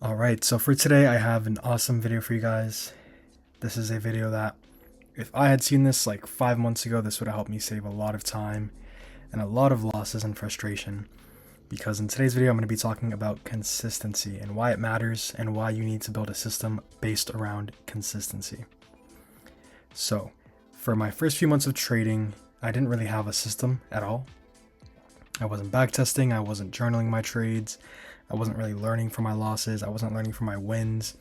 Alright, so for today I have an awesome video for you guys. This is a video that if I had seen this like 5 months ago, this would have helped me save a lot of time and a lot of losses and frustration. Because in today's video I'm going to be talking about consistency and why it matters and why you need to build a system based around consistency. So, for my first few months of trading, I didn't really have a system at all. I wasn't backtesting, I wasn't journaling my trades, I wasn't really learning from my losses, I wasn't learning from my wins,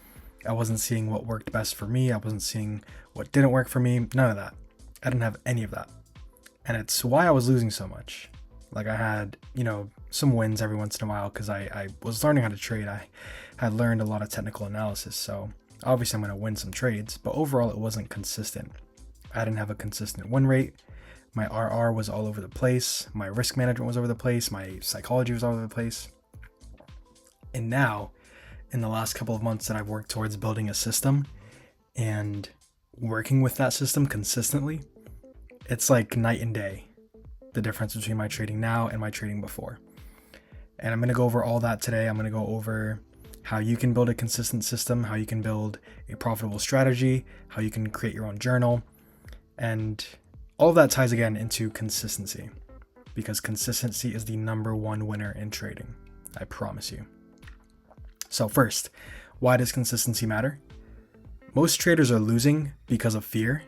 I wasn't seeing what worked best for me, I wasn't seeing what didn't work for me, none of that. I didn't have any of that. And it's why I was losing so much. Like I had, some wins every once in a while because I was learning how to trade. I had learned a lot of technical analysis, so obviously I'm going to win some trades, but overall it wasn't consistent. I didn't have a consistent win rate. My RR was all over the place. My risk management was over the place. My psychology was all over the place. And now, in the last couple of months that I've worked towards building a system and working with that system consistently, it's like night and day, the difference between my trading now and my trading before. And I'm going to go over all that today. I'm going to go over how you can build a consistent system, how you can build a profitable strategy, how you can create your own journal, and all of that ties again into consistency, because consistency is the number one winner in trading. I promise you. So first, why does consistency matter? Most traders are losing because of fear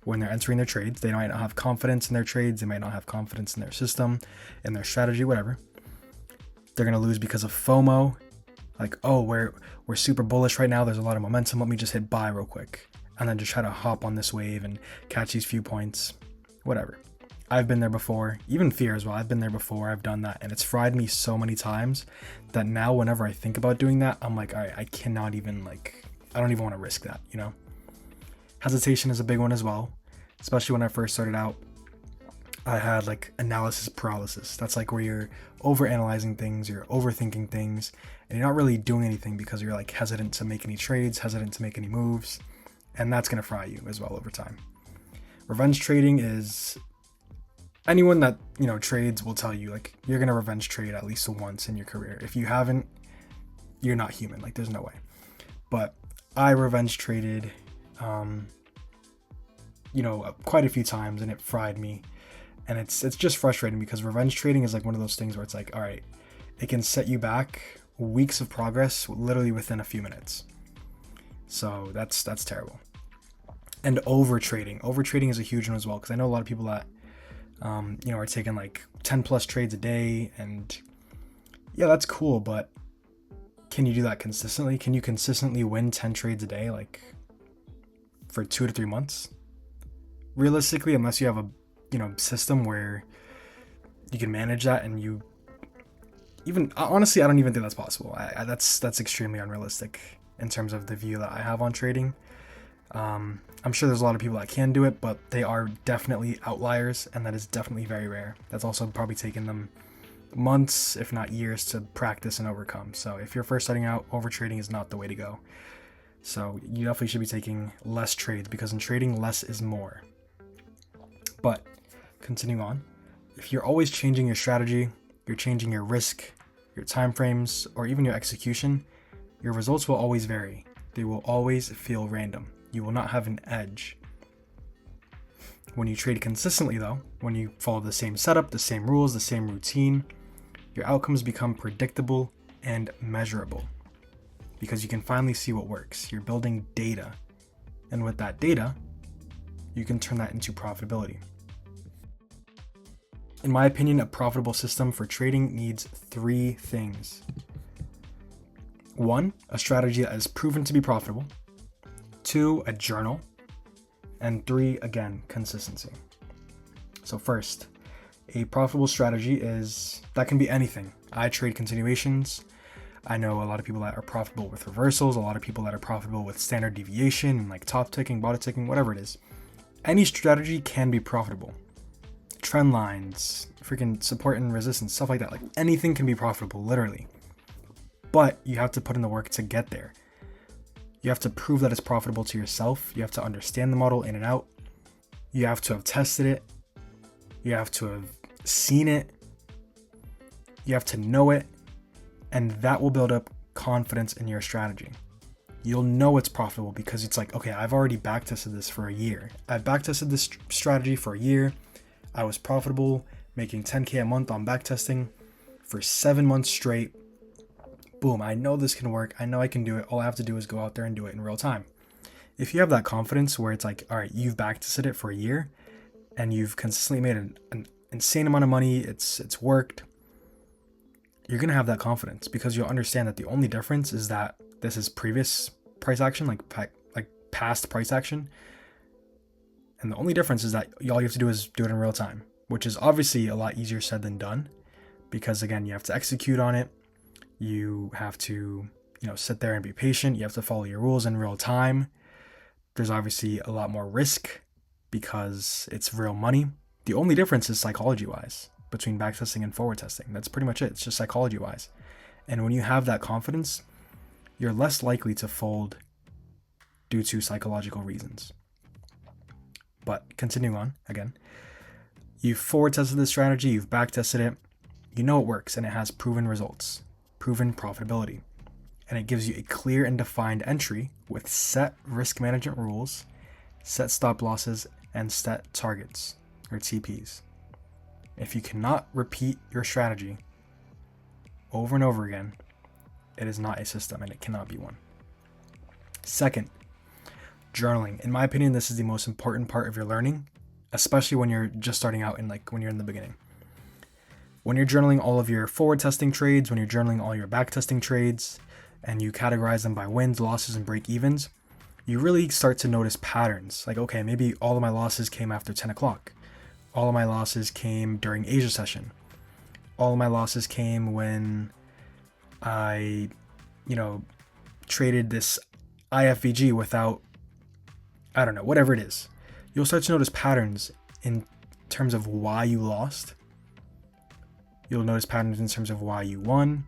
when they're entering their trades. They might not have confidence in their trades. They might not have confidence in their system, in their strategy, whatever. They're going to lose because of FOMO. Like, oh, we're super bullish right now. There's a lot of momentum. Let me just hit buy real quick. And then just try to hop on this wave and catch these few points. Whatever. I've been there before, even fear as well. I've been there before. I've done that, and it's fried me so many times that now whenever I think about doing that, I'm like, all right, I cannot even I don't even want to risk that, Hesitation is a big one as well, especially when I first started out. I had analysis paralysis. That's where you're overanalyzing things, you're overthinking things, and you're not really doing anything because you're hesitant to make any trades, hesitant to make any moves, and that's going to fry you as well over time. Revenge trading is, anyone that, trades will tell you, you're going to revenge trade at least once in your career. If you haven't, you're not human. There's no way. But I revenge traded, quite a few times, and it fried me. And it's just frustrating because revenge trading is one of those things where it's all right, it can set you back weeks of progress literally within a few minutes. So that's terrible. And overtrading is a huge one as well, because I know a lot of people that are taking 10 plus trades a day, and yeah, that's cool, but can you do that consistently? Can you consistently win 10 trades a day for 2 to 3 months? Realistically, unless you have a system where you can manage that, and you even honestly, I don't even think that's possible. That's extremely unrealistic in terms of the view that I have on trading. I'm sure there's a lot of people that can do it, but they are definitely outliers, and that is definitely very rare. That's also probably taken them months, if not years, to practice and overcome. So if you're first starting out, overtrading is not the way to go. So you definitely should be taking less trades, because in trading, less is more. But continuing on, if you're always changing your strategy, you're changing your risk, your time frames, or even your execution, your results will always vary. They will always feel random. You will not have an edge. When you trade consistently, though, when you follow the same setup, the same rules, the same routine, your outcomes become predictable and measurable, because you can finally see what works. You're building data, and with that data, you can turn that into profitability. In my opinion, a profitable system for trading needs 3 things. 1, a strategy that is proven to be profitable. 2, a journal. And 3, again, consistency. So first, a profitable strategy that can be anything. I trade continuations. I know a lot of people that are profitable with reversals, a lot of people that are profitable with standard deviation, top ticking, bottom ticking, whatever it is. Any strategy can be profitable. Trend lines, freaking support and resistance, stuff like that. Anything can be profitable, literally. But you have to put in the work to get there. You have to prove that it's profitable to yourself. You have to understand the model in and out. You have to have tested it. You have to have seen it. You have to know it. And that will build up confidence in your strategy. You'll know it's profitable because it's like, okay, I've already backtested this for a year. I've backtested this strategy for a year. I was profitable, making 10K a month on backtesting for 7 months straight. Boom, I know this can work. I know I can do it. All I have to do is go out there and do it in real time. If you have that confidence where it's like, all right, you've backtested it for a year and you've consistently made an insane amount of money, it's worked, you're going to have that confidence because you'll understand that the only difference is that this is previous price action, like past price action. And the only difference is that all you have to do is do it in real time, which is obviously a lot easier said than done because, again, you have to execute on it. You have to, sit there and be patient. You have to follow your rules in real time. There's obviously a lot more risk because it's real money. The only difference is psychology-wise between backtesting and forward testing. That's pretty much it. It's just psychology-wise. And when you have that confidence, you're less likely to fold due to psychological reasons. But continuing on, again, you've forward tested this strategy, you've back tested it, you know it works and it has proven results, proven profitability. And it gives you a clear and defined entry with set risk management rules, set stop losses, and set targets, or TPs. If you cannot repeat your strategy over and over again, it is not a system and it cannot be one. Second, journaling. In my opinion, this is the most important part of your learning, especially when you're just starting out and when you're in the beginning. When you're journaling all of your forward testing trades, when you're journaling all your back testing trades, and you categorize them by wins, losses, and break evens, you really start to notice patterns. Like, okay, maybe all of my losses came after 10 o'clock. All of my losses came during Asia session. All of my losses came when I, traded this IFVG without, I don't know, whatever it is. You'll start to notice patterns in terms of why you lost. You'll notice patterns in terms of why you won.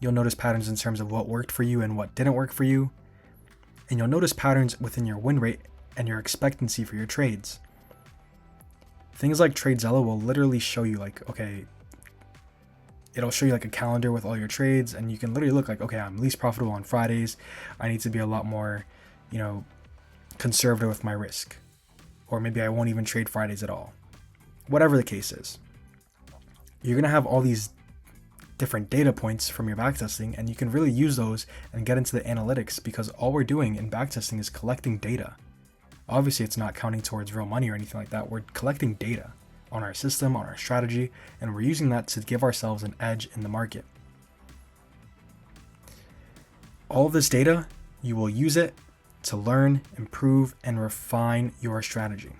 You'll notice patterns in terms of what worked for you and what didn't work for you. And you'll notice patterns within your win rate and your expectancy for your trades. Things like TradeZella will literally show you it'll show you a calendar with all your trades, and you can literally look okay, I'm least profitable on Fridays. I need to be a lot more, conservative with my risk. Or maybe I won't even trade Fridays at all. Whatever the case is. You're going to have all these different data points from your backtesting, and you can really use those and get into the analytics because all we're doing in backtesting is collecting data. Obviously, it's not counting towards real money or anything like that. We're collecting data on our system, on our strategy, and we're using that to give ourselves an edge in the market. All of this data, you will use it to learn, improve, and refine your strategy.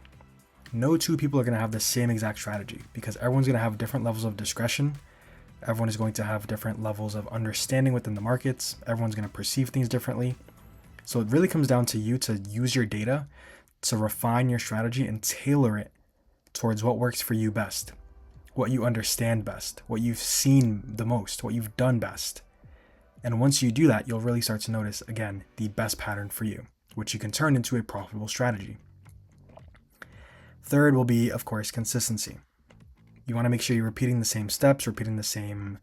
No two people are going to have the same exact strategy because everyone's going to have different levels of discretion. Everyone is going to have different levels of understanding within the markets. Everyone's going to perceive things differently. So it really comes down to you to use your data to refine your strategy and tailor it towards what works for you best, what you understand best, what you've seen the most, what you've done best. And once you do that, you'll really start to notice, again, the best pattern for you, which you can turn into a profitable strategy. Third will be, of course, consistency. You want to make sure you're repeating the same steps, repeating the same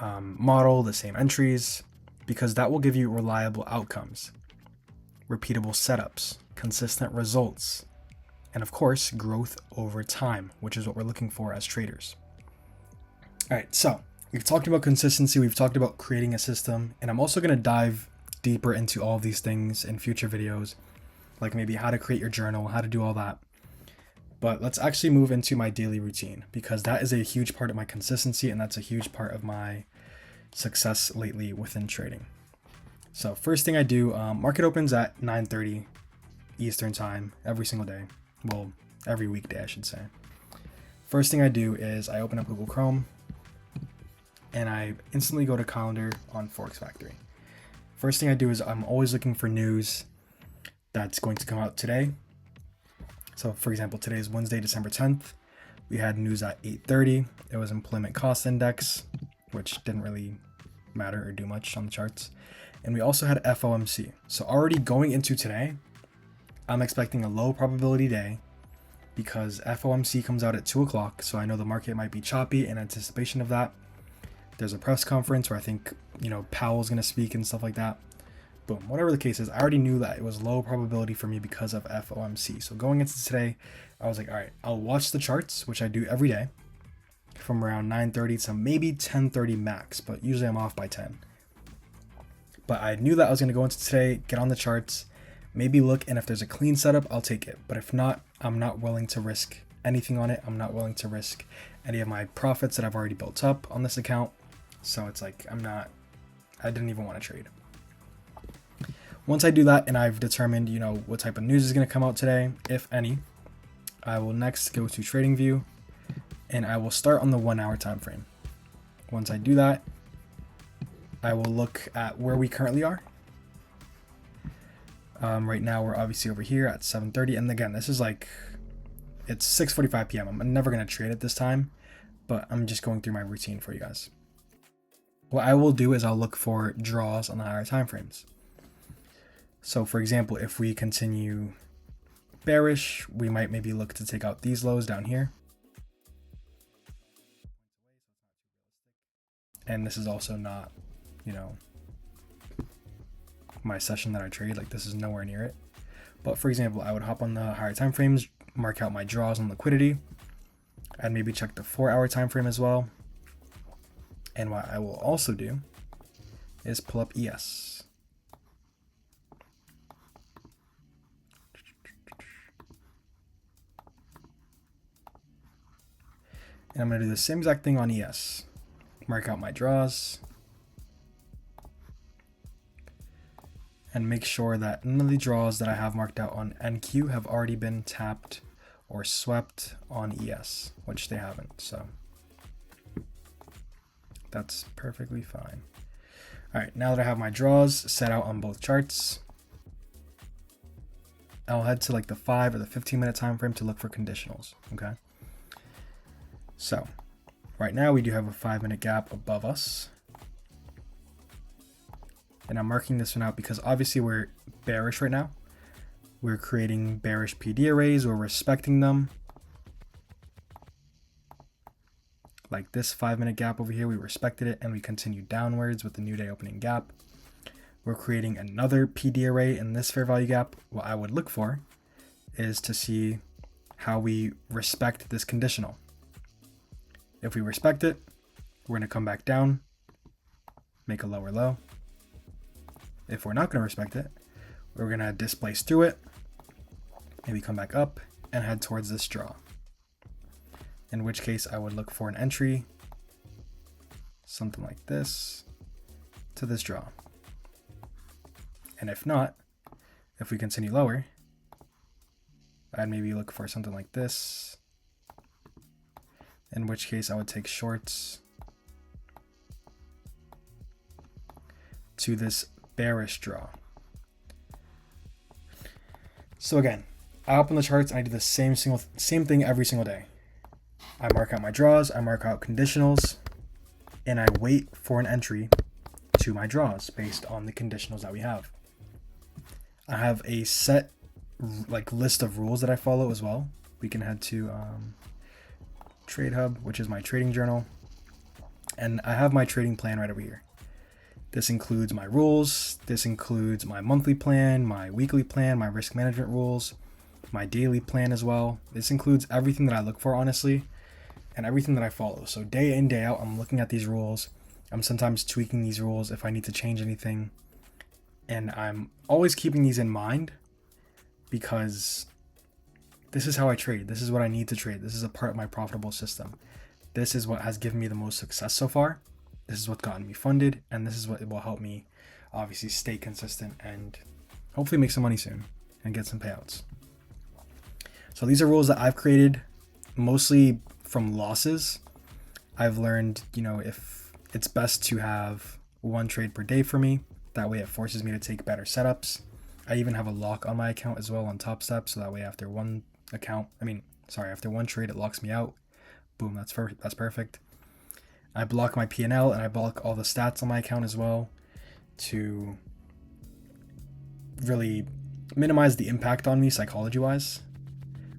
model, the same entries, because that will give you reliable outcomes, repeatable setups, consistent results, and of course, growth over time, which is what we're looking for as traders. All right, so we've talked about consistency, we've talked about creating a system, and I'm also going to dive deeper into all of these things in future videos, like maybe how to create your journal, how to do all that. But let's actually move into my daily routine because that is a huge part of my consistency and that's a huge part of my success lately within trading. So first thing I do, market opens at 9:30 Eastern time every single day. Well, every weekday, I should say. First thing I do is I open up Google Chrome and I instantly go to calendar on Forex Factory. First thing I do is I'm always looking for news that's going to come out today. So for example, today is Wednesday, December 10th. We had news at 8:30. It was employment cost index, which didn't really matter or do much on the charts. And we also had FOMC. So already going into today, I'm expecting a low probability day because FOMC comes out at 2 o'clock. So I know the market might be choppy in anticipation of that. there's a press conference where I think, Powell's going to speak and stuff like that. Boom. Whatever the case is, I already knew that it was low probability for me because of FOMC. So going into today, I was like, all right, I'll watch the charts, which I do every day, from around 9:30 to maybe 10:30 max, but usually I'm off by 10. But I knew that I was going to go into today, get on the charts, maybe look, and if there's a clean setup, I'll take it. But if not, I'm not willing to risk anything on it. I'm not willing to risk any of my profits that I've already built up on this account. So it's like, I didn't even want to trade. Once I do that and I've determined, what type of news is going to come out today, if any, I will next go to TradingView and I will start on the 1 hour time frame. Once I do that, I will look at where we currently are. Right now we're obviously over here at 7:30, and again, this is it's 6:45 p.m. I'm never going to trade at this time, but I'm just going through my routine for you guys. What I will do is I'll look for draws on the higher time frames. So for example, if we continue bearish, we might maybe look to take out these lows down here. And this is also not, my session that I trade, this is nowhere near it. But for example, I would hop on the higher time frames, mark out my draws on liquidity, and maybe check the 4 hour time frame as well. And what I will also do is pull up ES. And I'm going to do the same exact thing on ES. Mark out my draws. And make sure that none of the draws that I have marked out on NQ have already been tapped or swept on ES, which they haven't. So that's perfectly fine. All right, now that I have my draws set out on both charts, I'll head to the 5 or the 15-minute time frame to look for conditionals, okay? So right now we do have a 5-minute gap above us. And I'm marking this one out because obviously we're bearish right now. We're creating bearish PD arrays. We're respecting them. Like this 5-minute gap over here, we respected it and we continued downwards with the new day opening gap. We're creating another PD array in this fair value gap. What I would look for is to see how we respect this conditional. If we respect it, we're going to come back down, make a lower low. If we're not going to respect it, we're going to displace through it, maybe come back up and head towards this draw. In which case I would look for an entry, something like this, to this draw. And if not, if we continue lower, I'd maybe look for something like this, in which case I would take shorts to this bearish draw. So again, I open the charts and I do the same thing every single day. I mark out my draws, I mark out conditionals, and I wait for an entry to my draws based on the conditionals that we have. I have a set list of rules that I follow as well. We can head to Trade Hub, which is my trading journal, and I have my trading plan right over here. This includes my rules, this includes my monthly plan, my weekly plan, my risk management rules, my daily plan as well. This includes everything that I look for, honestly, and everything that I follow. So day in, day out, I'm looking at these rules. I'm sometimes tweaking these rules if I need to change anything. And I'm always keeping these in mind because this is how I trade. This is what I need to trade. This is a part of my profitable system. This is what has given me the most success so far. This is what's gotten me funded, and this is what will help me obviously stay consistent and hopefully make some money soon and get some payouts. So these are rules that I've created mostly from losses. I've learned, if it's best to have one trade per day for me. That way it forces me to take better setups. I even have a lock on my account as well on Top Step, so that way after one trade it locks me out. Boom, that's perfect. I block my P&L and I block all the stats on my account as well to really minimize the impact on me psychology-wise,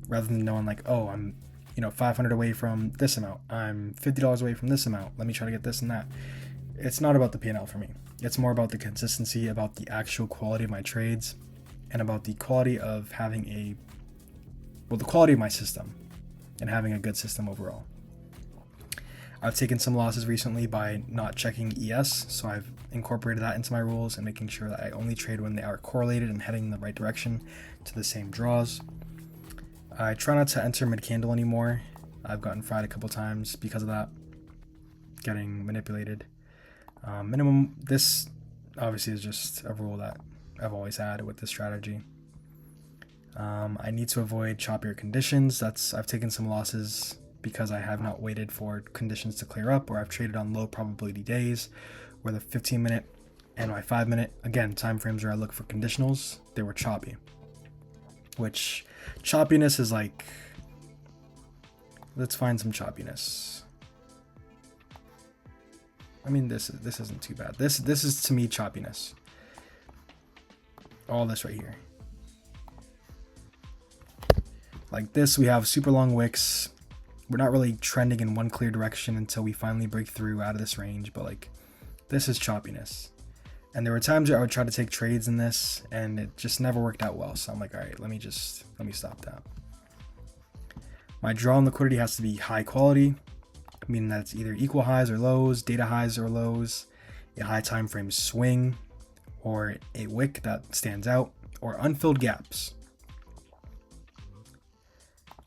rather than knowing I'm $500 away from this amount. I'm $50 away from this amount. Let me try to get this and that. It's not about the P&L for me. It's more about the consistency, about the actual quality of my trades, and about the quality of having the quality of my system and having a good system overall. I've taken some losses recently by not checking ES, so I've incorporated that into my rules and making sure that I only trade when they are correlated and heading in the right direction to the same draws. I try not to enter mid-candle anymore. I've gotten fried a couple times because of that, getting manipulated. Minimum, this obviously is just a rule that I've always had with this strategy. I need to avoid choppier conditions. I've taken some losses because I have not waited for conditions to clear up, or I've traded on low probability days where the 15-minute and my 5-minute, again, time frames where I look for conditionals, they were choppy. Which choppiness is like, let's find some choppiness. I mean, this isn't too bad. This is to me choppiness. All this right here. Like this, we have super long wicks. We're not really trending in one clear direction until we finally break through out of this range, but like this is choppiness. And there were times where I would try to take trades in this and it just never worked out well. So I'm like, all right, let me stop that. My draw and liquidity has to be high quality, meaning that it's either equal highs or lows, data highs or lows, a high time frame swing, or a wick that stands out, or unfilled gaps.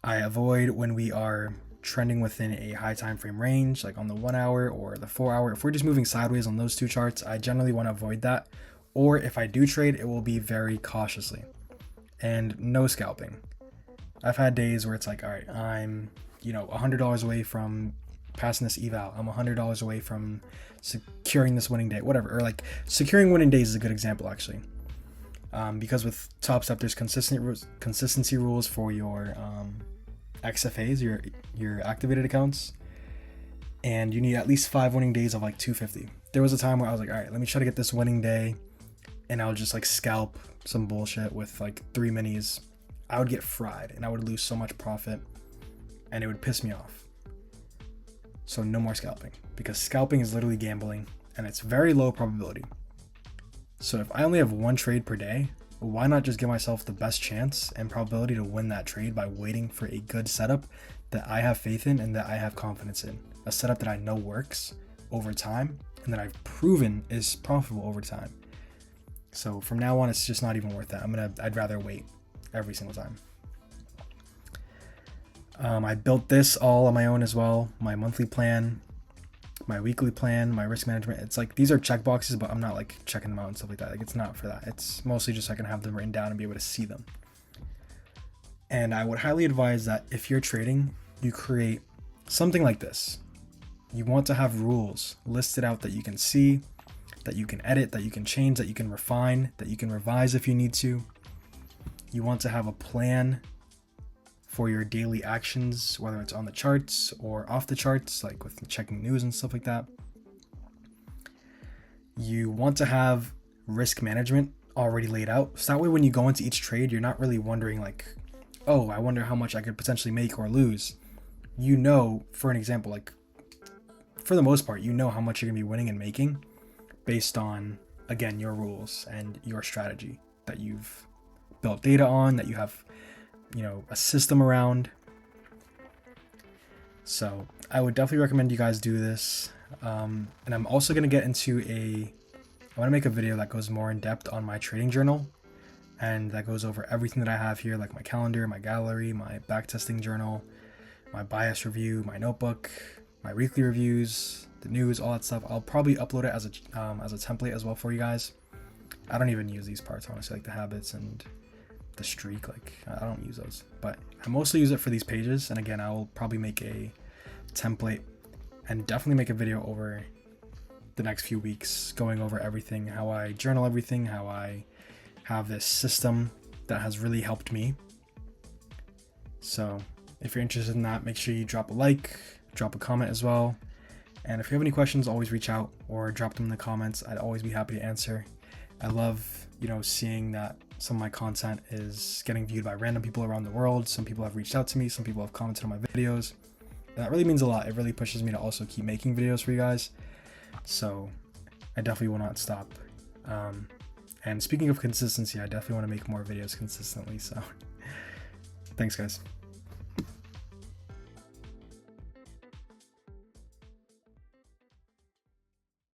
I avoid when we are trending within a high time frame range, like on the 1 hour or the 4 hour. If we're just moving sideways on those two charts, I generally want to avoid that. Or if I do trade, it will be very cautiously and no scalping. I've had days where it's like, all right, I'm $100 away from passing this eval. I'm $100 away from securing this winning day, whatever. Or like securing winning days is a good example actually. Because with Top Step, there's consistency rules for your XFAs, your activated accounts, and you need at least 5 winning days of like 250. There was a time where I was like, all right, let me try to get this winning day, and I would just like scalp some bullshit with like 3 minis. I would get fried and I would lose so much profit and it would piss me off. So no more scalping, because scalping is literally gambling and it's very low probability. So if I only have one trade per day, why not just give myself the best chance and probability to win that trade by waiting for a good setup that I have faith in and that I have confidence in? A setup that I know works over time and that I've proven is profitable over time. So from now on, it's just not even worth that. I'd rather wait every single time. I built this all on my own as well. My monthly plan, my weekly plan, my risk management. It's like, these are checkboxes, but I'm not like checking them out and stuff like that. Like, it's not for that. It's mostly just so I can have them written down and be able to see them. And I would highly advise that if you're trading, you create something like this. You want to have rules listed out that you can see, that you can edit, that you can change, that you can refine, that you can revise if you need to. You want to have a plan for your daily actions, whether it's on the charts or off the charts, like with checking news and stuff like that. You want to have risk management already laid out. So that way when you go into each trade, you're not really wondering like, oh, I wonder how much I could potentially make or lose. You know, for an example, like for the most part, you know how much you're gonna be winning and making based on, again, your rules and your strategy that you've built data on, that you have a system around. So I would definitely recommend you guys do this. And I'm also going to get into I want to make a video that goes more in depth on my trading journal, and that goes over everything that I have here, like my calendar, my gallery, my backtesting journal, my bias review, my notebook, my weekly reviews, the news, all that stuff. I'll probably upload it as a template as well for you guys. I don't even use these parts, honestly, like the habits and the streak. Like, I don't use those, but I mostly use it for these pages. And again, I will probably make a template and definitely make a video over the next few weeks going over everything, how I journal everything, how I have this system that has really helped me. So if you're interested in that, make sure you drop a like, drop a comment as well. And if you have any questions, always reach out or drop them in the comments. I'd always be happy to answer. I love, seeing that some of my content is getting viewed by random people around the world. Some people have reached out to me, some people have commented on my videos. That really means a lot. It really pushes me to also keep making videos for you guys. So I definitely will not stop. And speaking of consistency, I definitely want to make more videos consistently. So thanks, guys.